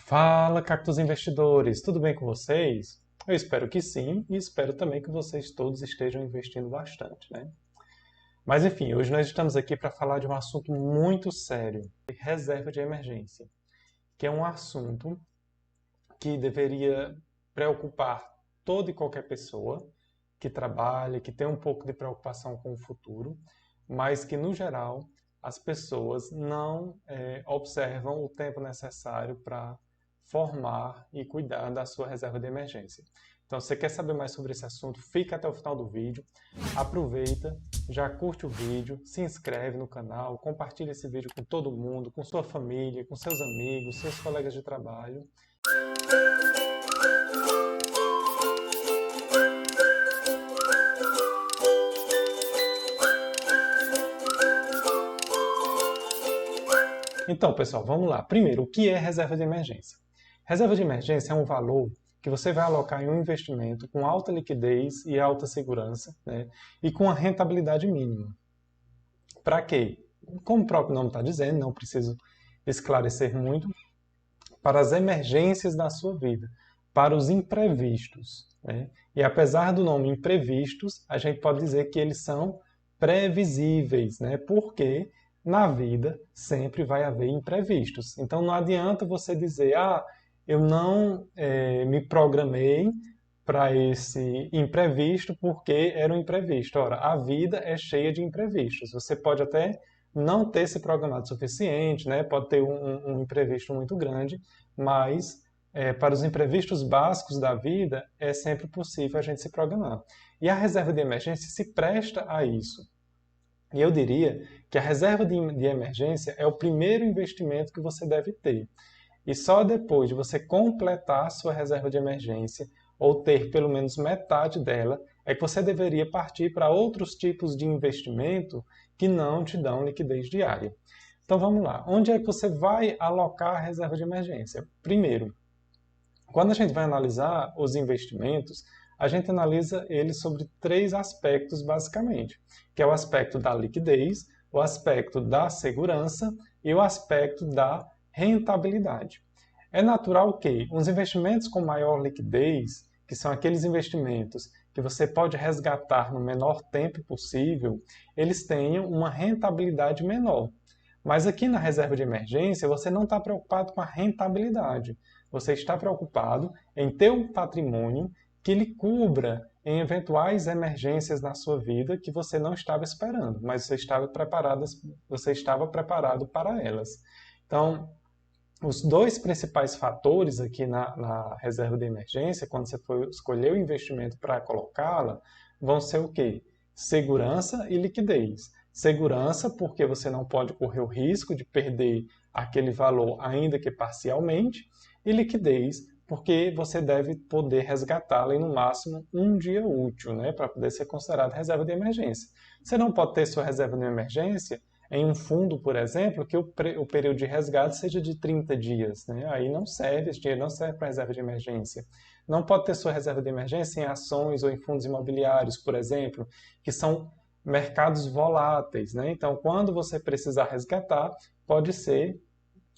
Fala, Cactus Investidores! Tudo bem com vocês? Eu espero que sim e espero também que vocês todos estejam investindo bastante, né? Mas enfim, hoje nós estamos aqui para falar de um assunto muito sério, reserva de emergência, que é um assunto que deveria preocupar toda e qualquer pessoa que trabalha, que tem um pouco de preocupação com o futuro, mas que, no geral, as pessoas não observam o tempo necessário para formar e cuidar da sua reserva de emergência. Então, se você quer saber mais sobre esse assunto, fica até o final do vídeo, aproveita, já curte o vídeo, se inscreve no canal, compartilha esse vídeo com todo mundo, com sua família, com seus amigos, seus colegas de trabalho. Então, pessoal, vamos lá. Primeiro, o que é reserva de emergência? Reserva de emergência é um valor que você vai alocar em um investimento com alta liquidez e alta segurança, né? E com a rentabilidade mínima. Para quê? Como o próprio nome está dizendo, não preciso esclarecer muito, para as emergências da sua vida, para os imprevistos, né? E apesar do nome imprevistos, a gente pode dizer que eles são previsíveis, né? Porque na vida sempre vai haver imprevistos. Então não adianta você dizer, eu não me programei para esse imprevisto porque era um imprevisto. Ora, a vida é cheia de imprevistos. Você pode até não ter se programado o suficiente, né? Pode ter um imprevisto muito grande, mas para os imprevistos básicos da vida é sempre possível a gente se programar. E a reserva de emergência se presta a isso. E eu diria que a reserva de emergência é o primeiro investimento que você deve ter. E só depois de você completar a sua reserva de emergência, ou ter pelo menos metade dela, é que você deveria partir para outros tipos de investimento que não te dão liquidez diária. Então vamos lá. Onde é que você vai alocar a reserva de emergência? Primeiro, quando a gente vai analisar os investimentos, a gente analisa eles sobre três aspectos basicamente, que é o aspecto da liquidez, o aspecto da segurança e o aspecto da rentabilidade. É natural que os investimentos com maior liquidez, que são aqueles investimentos que você pode resgatar no menor tempo possível, eles tenham uma rentabilidade menor. Mas aqui na reserva de emergência, você não está preocupado com a rentabilidade. Você está preocupado em ter um patrimônio que lhe cubra em eventuais emergências na sua vida que você não estava esperando, mas você estava preparado para elas. Então, os dois principais fatores aqui na reserva de emergência, quando você for escolher o investimento para colocá-la, vão ser o quê? Segurança e liquidez. Segurança, porque você não pode correr o risco de perder aquele valor, ainda que parcialmente, e liquidez, porque você deve poder resgatá-la em no máximo um dia útil, né, para poder ser considerado reserva de emergência. Você não pode ter sua reserva de emergência em um fundo, por exemplo, que o período de resgate seja de 30 dias. Né? Aí não serve, esse dinheiro não serve para reserva de emergência. Não pode ter sua reserva de emergência em ações ou em fundos imobiliários, por exemplo, que são mercados voláteis. Né? Então, quando você precisar resgatar, pode ser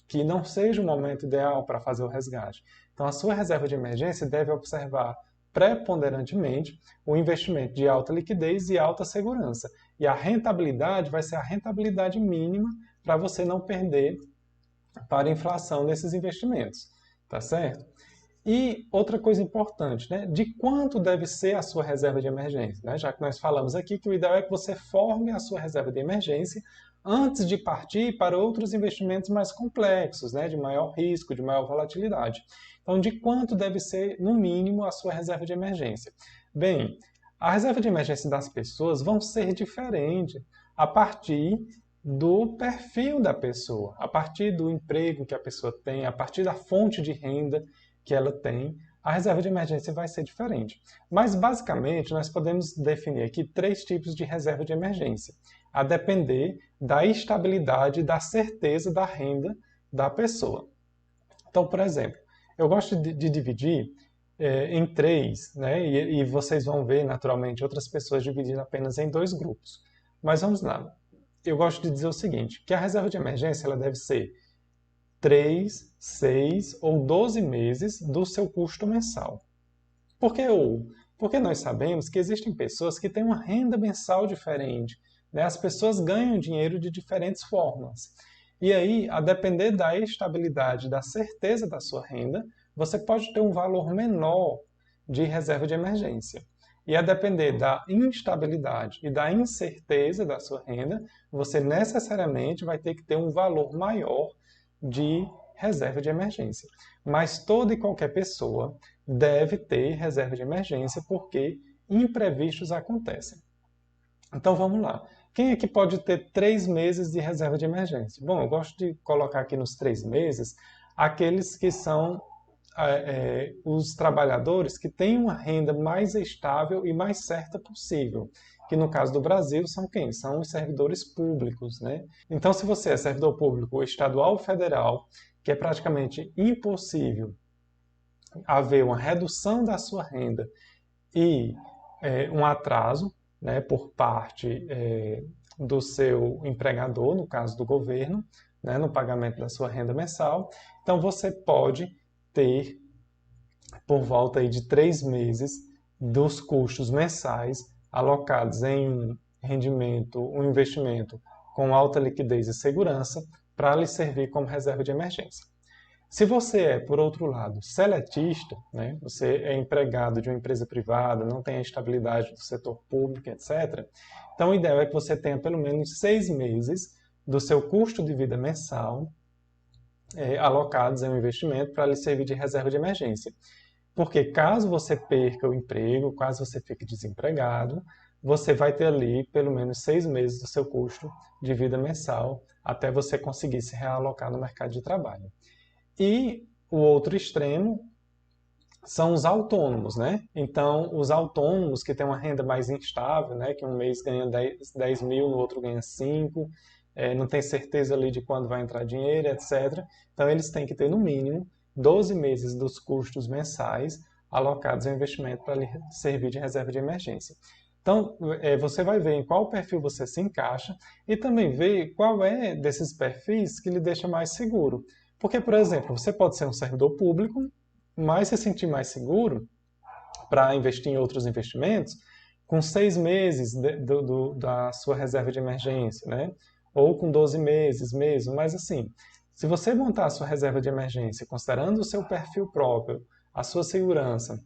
que não seja o momento ideal para fazer o resgate. Então, a sua reserva de emergência deve observar preponderantemente o investimento de alta liquidez e alta segurança. E a rentabilidade vai ser a rentabilidade mínima para você não perder para a inflação nesses investimentos. Tá certo? E outra coisa importante, né? De quanto deve ser a sua reserva de emergência? Né? Já que nós falamos aqui que o ideal é que você forme a sua reserva de emergência antes de partir para outros investimentos mais complexos, né? De maior risco, de maior volatilidade. Então, de quanto deve ser, no mínimo, a sua reserva de emergência? Bem, a reserva de emergência das pessoas vão ser diferentes a partir do perfil da pessoa, a partir do emprego que a pessoa tem, a partir da fonte de renda que ela tem, a reserva de emergência vai ser diferente. Mas, basicamente, nós podemos definir aqui três tipos de reserva de emergência, a depender da estabilidade e da certeza da renda da pessoa. Então, por exemplo, eu gosto de dividir em três, né? E vocês vão ver, naturalmente, outras pessoas dividindo apenas em dois grupos. Mas vamos lá. Eu gosto de dizer o seguinte, que a reserva de emergência ela deve ser 3, 6 ou 12 meses do seu custo mensal. Por que ou? Porque nós sabemos que existem pessoas que têm uma renda mensal diferente, né? As pessoas ganham dinheiro de diferentes formas. E aí, a depender da estabilidade, da certeza da sua renda, você pode ter um valor menor de reserva de emergência. E a depender da instabilidade e da incerteza da sua renda, você necessariamente vai ter que ter um valor maior de reserva de emergência. Mas toda e qualquer pessoa deve ter reserva de emergência porque imprevistos acontecem. Então vamos lá. Quem é que pode ter 3 meses de reserva de emergência? Bom, eu gosto de colocar aqui nos 3 meses aqueles que são os trabalhadores que têm uma renda mais estável e mais certa possível. Que no caso do Brasil são quem? São os servidores públicos, né? Então, se você é servidor público estadual ou federal, que é praticamente impossível haver uma redução da sua renda e um atraso, né, por parte do seu empregador, no caso do governo, né, no pagamento da sua renda mensal, então você pode ter por volta aí de 3 meses dos custos mensais alocados em rendimento, um investimento com alta liquidez e segurança para lhe servir como reserva de emergência. Se você é, por outro lado, seletista, né, você é empregado de uma empresa privada, não tem a estabilidade do setor público, etc., então o ideal é que você tenha pelo menos 6 meses do seu custo de vida mensal alocados em um investimento para lhe servir de reserva de emergência. Porque caso você perca o emprego, caso você fique desempregado, você vai ter ali pelo menos 6 meses do seu custo de vida mensal até você conseguir se realocar no mercado de trabalho. E o outro extremo são os autônomos, né? Então, os autônomos que têm uma renda mais instável, né? Que um mês ganha 10 mil, no outro ganha 5, não tem certeza ali de quando vai entrar dinheiro, etc. Então, eles têm que ter, no mínimo, 12 meses dos custos mensais alocados em investimento para lhe servir de reserva de emergência. Então, você vai ver em qual perfil você se encaixa e também ver qual é desses perfis que lhe deixa mais seguro. Porque, por exemplo, você pode ser um servidor público, mas se sentir mais seguro para investir em outros investimentos com 6 meses da sua reserva de emergência, né? Ou com 12 meses mesmo. Mas assim, se você montar a sua reserva de emergência considerando o seu perfil próprio, a sua segurança,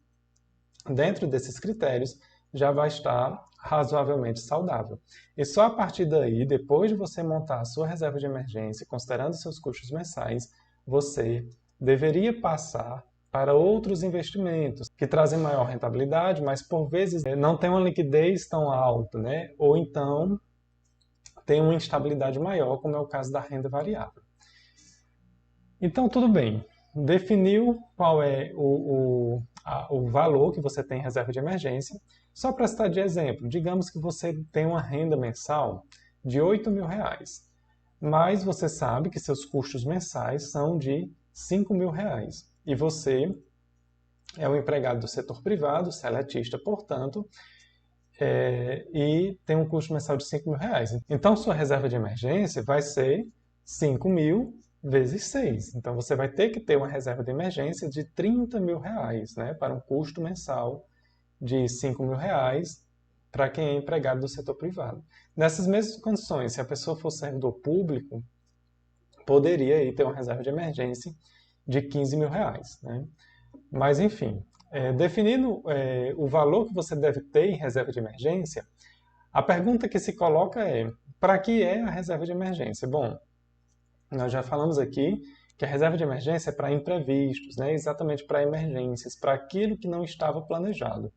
dentro desses critérios, já vai estar razoavelmente saudável. E só a partir daí, depois de você montar a sua reserva de emergência, considerando seus custos mensais, você deveria passar para outros investimentos que trazem maior rentabilidade, mas por vezes não tem uma liquidez tão alta, né? Ou então tem uma instabilidade maior, como é o caso da renda variável. Então, tudo bem. Definiu qual é o valor que você tem em reserva de emergência. Só para citar de exemplo, digamos que você tem uma renda mensal de R$8 mil, mas você sabe que seus custos mensais são de R$5 mil. E você é um empregado do setor privado, seletista, portanto, e tem um custo mensal de R$5 mil. Então, sua reserva de emergência vai ser 5 mil vezes 6. Então, você vai ter que ter uma reserva de emergência de R$30 mil, né, para um custo mensal de R$5 mil para quem é empregado do setor privado. Nessas mesmas condições, se a pessoa for servidor público, poderia aí ter uma reserva de emergência de R$15 mil. Né? Mas, enfim, definindo o valor que você deve ter em reserva de emergência, a pergunta que se coloca é: para que é a reserva de emergência? Bom, nós já falamos aqui que a reserva de emergência é para imprevistos, né? Exatamente para emergências, para aquilo que não estava planejado.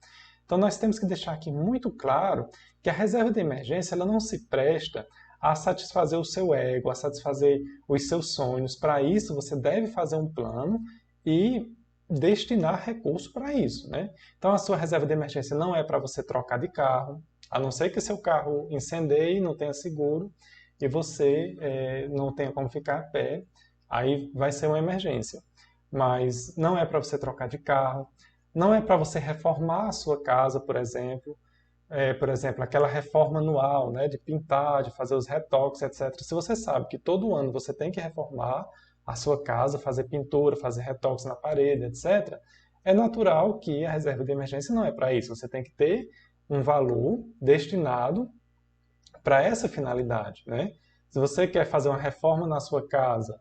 Então, nós temos que deixar aqui muito claro que a reserva de emergência ela não se presta a satisfazer o seu ego, a satisfazer os seus sonhos. Para isso, você deve fazer um plano e destinar recursos para isso, né? Então, a sua reserva de emergência não é para você trocar de carro, a não ser que seu carro incendeie e não tenha seguro e você não tenha como ficar a pé, aí vai ser uma emergência. Mas não é para você trocar de carro, não é para você reformar a sua casa, por exemplo. Por exemplo, aquela reforma anual, né, de pintar, de fazer os retoques, etc. Se você sabe que todo ano você tem que reformar a sua casa, fazer pintura, fazer retoques na parede, etc., é natural que a reserva de emergência não é para isso. Você tem que ter um valor destinado para essa finalidade, né? Se você quer fazer uma reforma na sua casa,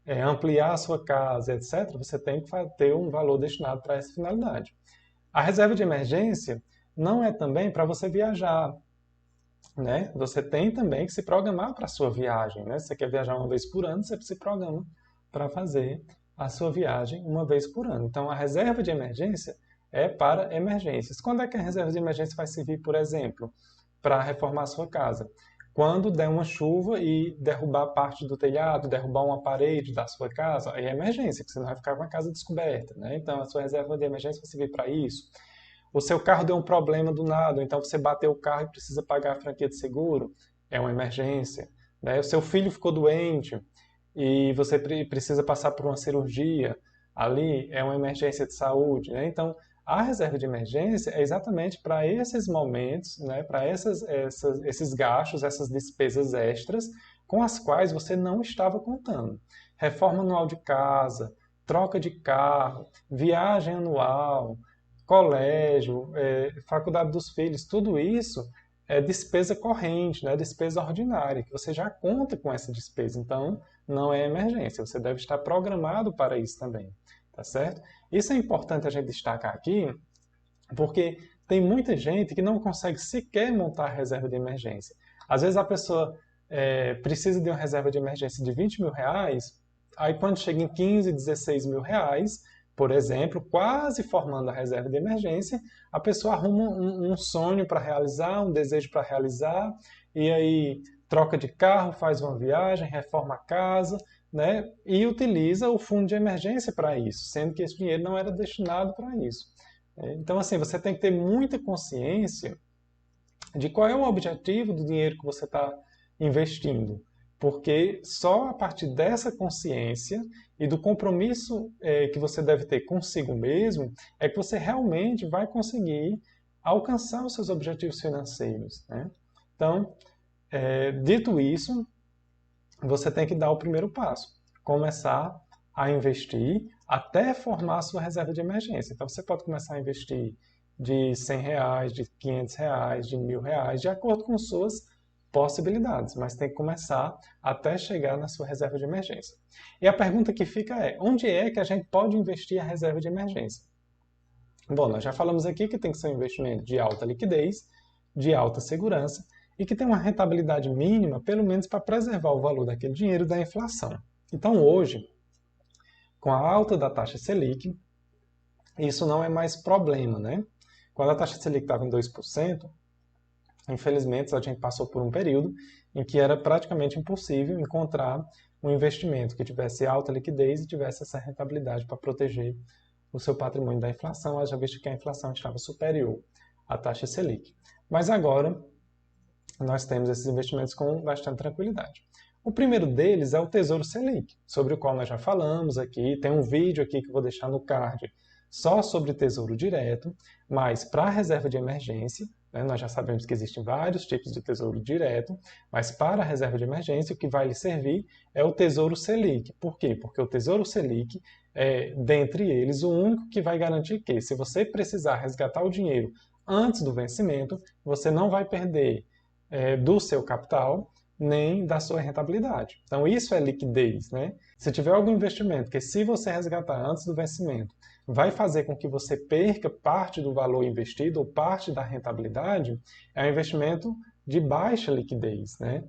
ampliar a sua casa, etc., você tem que ter um valor destinado para essa finalidade. A reserva de emergência não é também para você viajar, né? Você tem também que se programar para a sua viagem, né? Se você quer viajar uma vez por ano, você se programa para fazer a sua viagem uma vez por ano. Então, a reserva de emergência é para emergências. Quando é que a reserva de emergência vai servir, por exemplo, para reformar a sua casa? Quando der uma chuva e derrubar parte do telhado, derrubar uma parede da sua casa, aí é emergência, porque você não vai ficar com a casa descoberta, né? Então, a sua reserva de emergência vai servir para isso. O seu carro deu um problema do nada, então você bateu o carro e precisa pagar a franquia de seguro, é uma emergência. Né? O seu filho ficou doente e você precisa passar por uma cirurgia, ali é uma emergência de saúde. Né? Então, a reserva de emergência é exatamente para esses momentos, né? Para esses gastos, essas despesas extras com as quais você não estava contando. Reforma anual de casa, troca de carro, viagem anual, colégio, faculdade dos filhos, tudo isso é despesa corrente, né? Despesa ordinária, que você já conta com essa despesa. Então, não é emergência, você deve estar programado para isso também, tá certo? Isso é importante a gente destacar aqui, porque tem muita gente que não consegue sequer montar a reserva de emergência. Às vezes a pessoa precisa de uma reserva de emergência de 20 mil reais, aí quando chega em 15, 16 mil reais, por exemplo, quase formando a reserva de emergência, a pessoa arruma um sonho para realizar, um desejo para realizar, e aí troca de carro, faz uma viagem, reforma a casa, né? E utiliza o fundo de emergência para isso, sendo que esse dinheiro não era destinado para isso. Então, assim, você tem que ter muita consciência de qual é o objetivo do dinheiro que você está investindo. Porque só a partir dessa consciência e do compromisso que você deve ter consigo mesmo é que você realmente vai conseguir alcançar os seus objetivos financeiros. Né? Então, dito isso, você tem que dar o primeiro passo. Começar a investir até formar a sua reserva de emergência. Então, você pode começar a investir de 100 reais, de 500 reais, de 1.000 reais, de acordo com suas possibilidades, mas tem que começar até chegar na sua reserva de emergência. E a pergunta que fica é, onde é que a gente pode investir a reserva de emergência? Bom, nós já falamos aqui que tem que ser um investimento de alta liquidez, de alta segurança e que tem uma rentabilidade mínima, pelo menos para preservar o valor daquele dinheiro da inflação. Então, hoje, com a alta da taxa Selic, isso não é mais problema, né? Quando a taxa Selic estava em 2%, infelizmente a gente passou por um período em que era praticamente impossível encontrar um investimento que tivesse alta liquidez e tivesse essa rentabilidade para proteger o seu patrimônio da inflação, haja visto que a inflação estava superior à taxa Selic. Mas agora nós temos esses investimentos com bastante tranquilidade. O primeiro deles é o Tesouro Selic, sobre o qual nós já falamos aqui. Tem um vídeo aqui que eu vou deixar no card só sobre Tesouro Direto, mas para a reserva de emergência, né, nós já sabemos que existem vários tipos de Tesouro Direto, mas para a reserva de emergência o que vai lhe servir é o Tesouro Selic. Por quê? Porque o Tesouro Selic é, dentre eles, o único que vai garantir que, se você precisar resgatar o dinheiro antes do vencimento, você não vai perder do seu capital, nem da sua rentabilidade. Então, isso é liquidez, né? Se tiver algum investimento que, se você resgatar antes do vencimento, vai fazer com que você perca parte do valor investido ou parte da rentabilidade, é um investimento de baixa liquidez, né?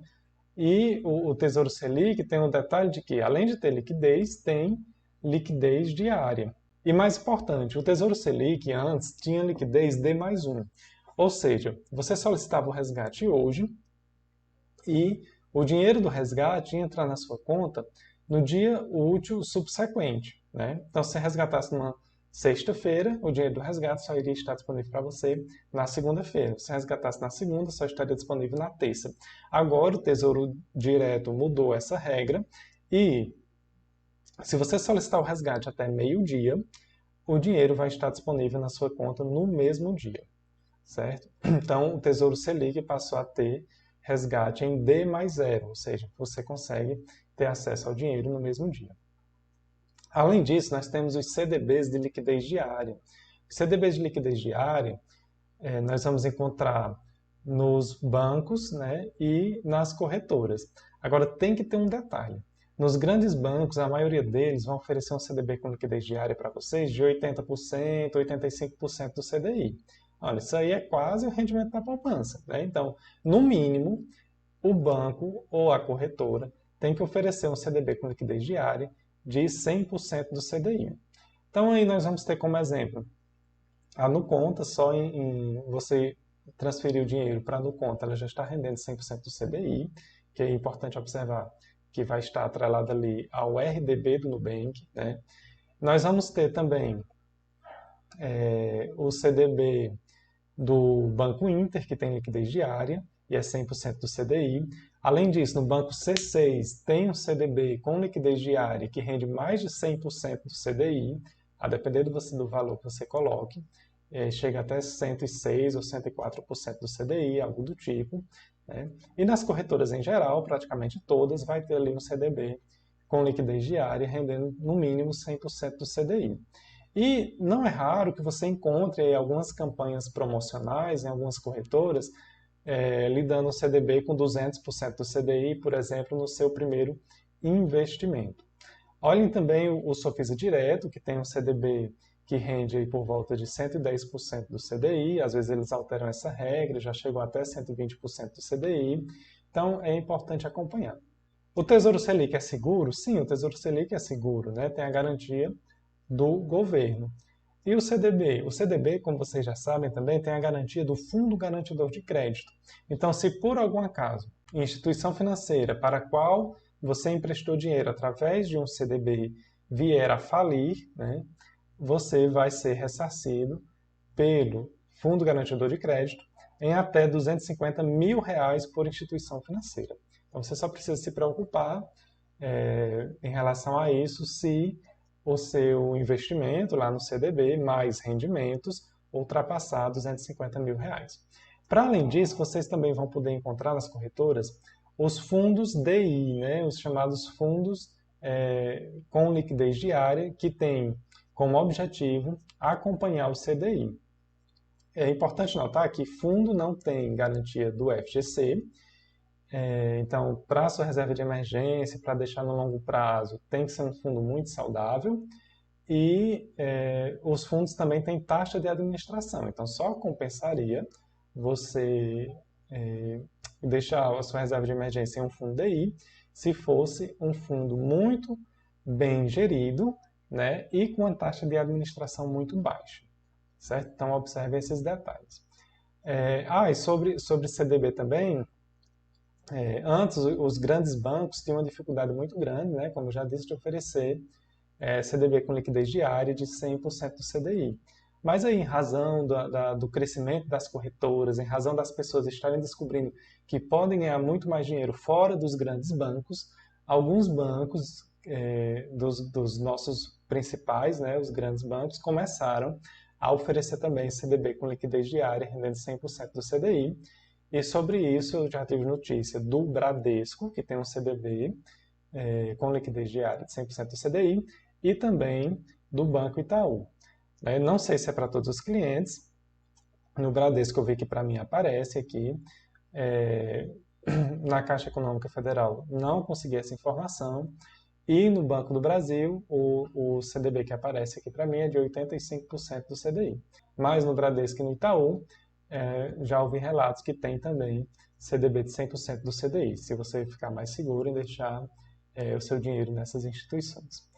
E o Tesouro Selic tem um detalhe de que, além de ter liquidez, tem liquidez diária. E mais importante, o Tesouro Selic antes tinha liquidez D+1. Ou seja, você solicitava o resgate hoje e o dinheiro do resgate ia entrar na sua conta no dia útil subsequente. Né? Então, se você resgatasse numa sexta-feira, o dinheiro do resgate só iria estar disponível para você na segunda-feira. Se resgatasse na segunda, só estaria disponível na terça. Agora, o Tesouro Direto mudou essa regra e, se você solicitar o resgate até meio-dia, o dinheiro vai estar disponível na sua conta no mesmo dia. Certo? Então, o Tesouro Selic passou a ter resgate em D+0, ou seja, você consegue ter acesso ao dinheiro no mesmo dia. Além disso, nós temos os CDBs de liquidez diária. Os CDBs de liquidez diária nós vamos encontrar nos bancos, né, e nas corretoras. Agora, tem que ter um detalhe. Nos grandes bancos, a maioria deles vão oferecer um CDB com liquidez diária para vocês de 80%, 85% do CDI. Olha, isso aí é quase o rendimento da poupança, né? Então, no mínimo, o banco ou a corretora tem que oferecer um CDB com liquidez diária de 100% do CDI. Então, aí nós vamos ter como exemplo a NuConta, só em você transferir o dinheiro para a NuConta, ela já está rendendo 100% do CDI, que é importante observar que vai estar atrelado ali ao RDB do Nubank, né? Nós vamos ter também o CDB do Banco Inter, que tem liquidez diária, e é 100% do CDI. Além disso, no Banco C6 tem um CDB com liquidez diária que rende mais de 100% do CDI, a depender do valor que você coloque, chega até 106% ou 104% do CDI, algo do tipo, né? E nas corretoras em geral, praticamente todas, vai ter ali um CDB com liquidez diária, rendendo no mínimo 100% do CDI. E não é raro que você encontre algumas campanhas promocionais em algumas corretoras lhe dando um CDB com 200% do CDI, por exemplo, no seu primeiro investimento. Olhem também o Sofisa Direto, que tem um CDB que rende aí por volta de 110% do CDI, às vezes eles alteram essa regra, já chegam até 120% do CDI, então é importante acompanhar. O Tesouro Selic é seguro? Sim, o Tesouro Selic é seguro, né? Tem a garantia do governo. E o CDB? O CDB, como vocês já sabem também, tem a garantia do Fundo Garantidor de Crédito. Então, se por algum acaso, instituição financeira para a qual você emprestou dinheiro através de um CDB vier a falir, né, você vai ser ressarcido pelo Fundo Garantidor de Crédito em até R$250 mil por instituição financeira. Então, você só precisa se preocupar em relação a isso se o seu investimento lá no CDB, mais rendimentos, ultrapassar R$250 mil. Para além disso, vocês também vão poder encontrar nas corretoras os fundos DI, né, os chamados fundos com liquidez diária, que têm como objetivo acompanhar o CDI. É importante notar que fundo não tem garantia do FGC, então, para a sua reserva de emergência, para deixar no longo prazo, tem que ser um fundo muito saudável. E os fundos também têm taxa de administração, então só compensaria você deixar a sua reserva de emergência em um fundo DI se fosse um fundo muito bem gerido, né, e com uma taxa de administração muito baixa, certo? Então, observe esses detalhes. E sobre CDB também, antes os grandes bancos tinham uma dificuldade muito grande, né, como eu já disse, de oferecer CDB com liquidez diária de 100% do CDI. Mas aí, em razão do crescimento das corretoras, em razão das pessoas estarem descobrindo que podem ganhar muito mais dinheiro fora dos grandes bancos, alguns bancos dos nossos principais, né, os grandes bancos, começaram a oferecer também CDB com liquidez diária, rendendo 100% do CDI. E sobre isso eu já tive notícia do Bradesco, que tem um CDB com liquidez diária de 100% do CDI, e também do Banco Itaú. Não sei se é para todos os clientes. No Bradesco eu vi que para mim aparece aqui. Na Caixa Econômica Federal não consegui essa informação. E no Banco do Brasil, o CDB que aparece aqui para mim é de 85% do CDI. Mas no Bradesco e no Itaú, já ouvi relatos que tem também CDB de 100% do CDI, se você ficar mais seguro em deixar o seu dinheiro nessas instituições.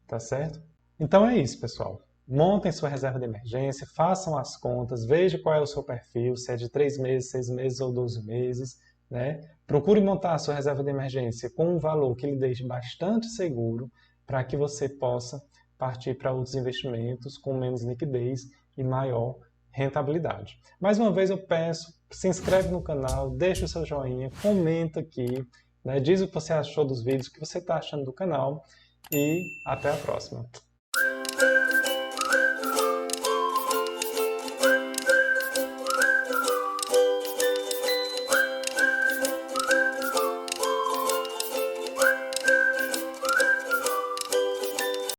Tá certo? Então é isso, pessoal. Montem sua reserva de emergência, façam as contas, vejam qual é o seu perfil, se é de 3 meses, 6 meses ou 12 meses. Né? Procure montar a sua reserva de emergência com um valor que lhe deixe bastante seguro para que você possa partir para outros investimentos com menos liquidez e maior rentabilidade. Mais uma vez eu peço, se inscreve no canal, deixa o seu joinha, comenta aqui, né? Diz o que você achou dos vídeos, o que você está achando do canal e até a próxima.